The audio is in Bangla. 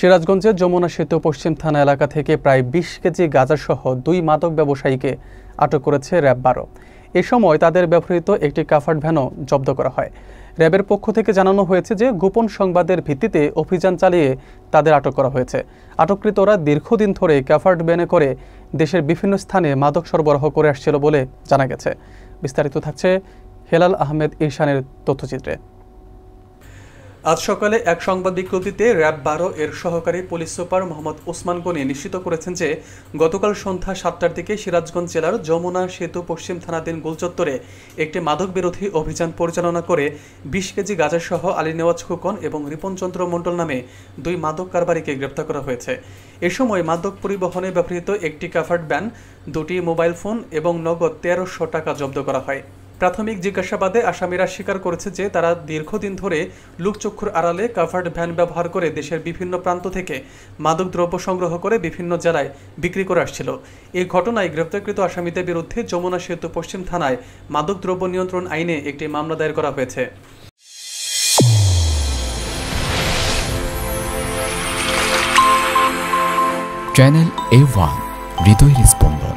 সিরাজগঞ্জের যমুনা সেতু পশ্চিম থানা এলাকা থেকে প্রায় ২০ কেজি গাঁজাসহ ২ মাদক ব্যবসায়ীকে আটক করেছে র্যাব-১২। এ সময় তাদের ব্যবহৃত একটি কাভার্ড ভ্যানও জব্দ করা হয়। র্যাবের পক্ষ থেকে জানানো হয়েছে যে গোপন সংবাদের ভিত্তিতে অভিযান চালিয়ে তাদের আটক করা হয়েছে। আটককৃতরা দীর্ঘদিন ধরে কাভার্ড ভ্যানে করে দেশের বিভিন্ন স্থানে মাদক সরবরাহ করে আসছিল বলে জানা গেছে। বিস্তারিত থাকছে হেলাল আহমেদ ইরশানের তথ্যচিত্রে। আজ সকালে এক সংবাদ বিজ্ঞপ্তিতে র্যাব-১২ এর সহকারী পুলিশ সুপার মোহাম্মদ ওসমান গনি নিশ্চিত করেছেন যে গতকাল সন্ধ্যা ৭টার দিকে সিরাজগঞ্জ জেলার যমুনা সেতু পশ্চিম থানাধীন গোলচত্বরে একটি মাদক বিরোধী অভিযান পরিচালনা করে ২০ কেজি গাঁজাসহ আলী নেওয়াজ খোকন এবং রিপন চন্দ্র মণ্ডল নামে ২ মাদক কারবারিকে গ্রেপ্তার করা হয়েছে। এ সময় মাদক পরিবহনে ব্যবহৃত একটি কাভার্ড ভ্যান, ২টি মোবাইল ফোন এবং নগদ ১৩০০ টাকা জব্দ করা হয়। প্রাথমিক জিজ্ঞাসাবাদে আসামিরা স্বীকার করেছে যে তারা দীর্ঘদিন ধরে লোকচক্ষুর আড়ালে কাভার্ড ভ্যান ব্যবহার করে দেশের বিভিন্ন প্রান্ত থেকে মাদকদ্রব্য সংগ্রহ করে বিভিন্ন জেলায় বিক্রি করে আসছিল। এই ঘটনায় গ্রেপ্তারকৃত আসামিদের বিরুদ্ধে যমুনা সেতু পশ্চিম থানায় মাদকদ্রব্য নিয়ন্ত্রণ আইনে একটি মামলা দায়ের করা হয়েছে। চ্যানেল A1 হৃদয়ের স্পন্দন।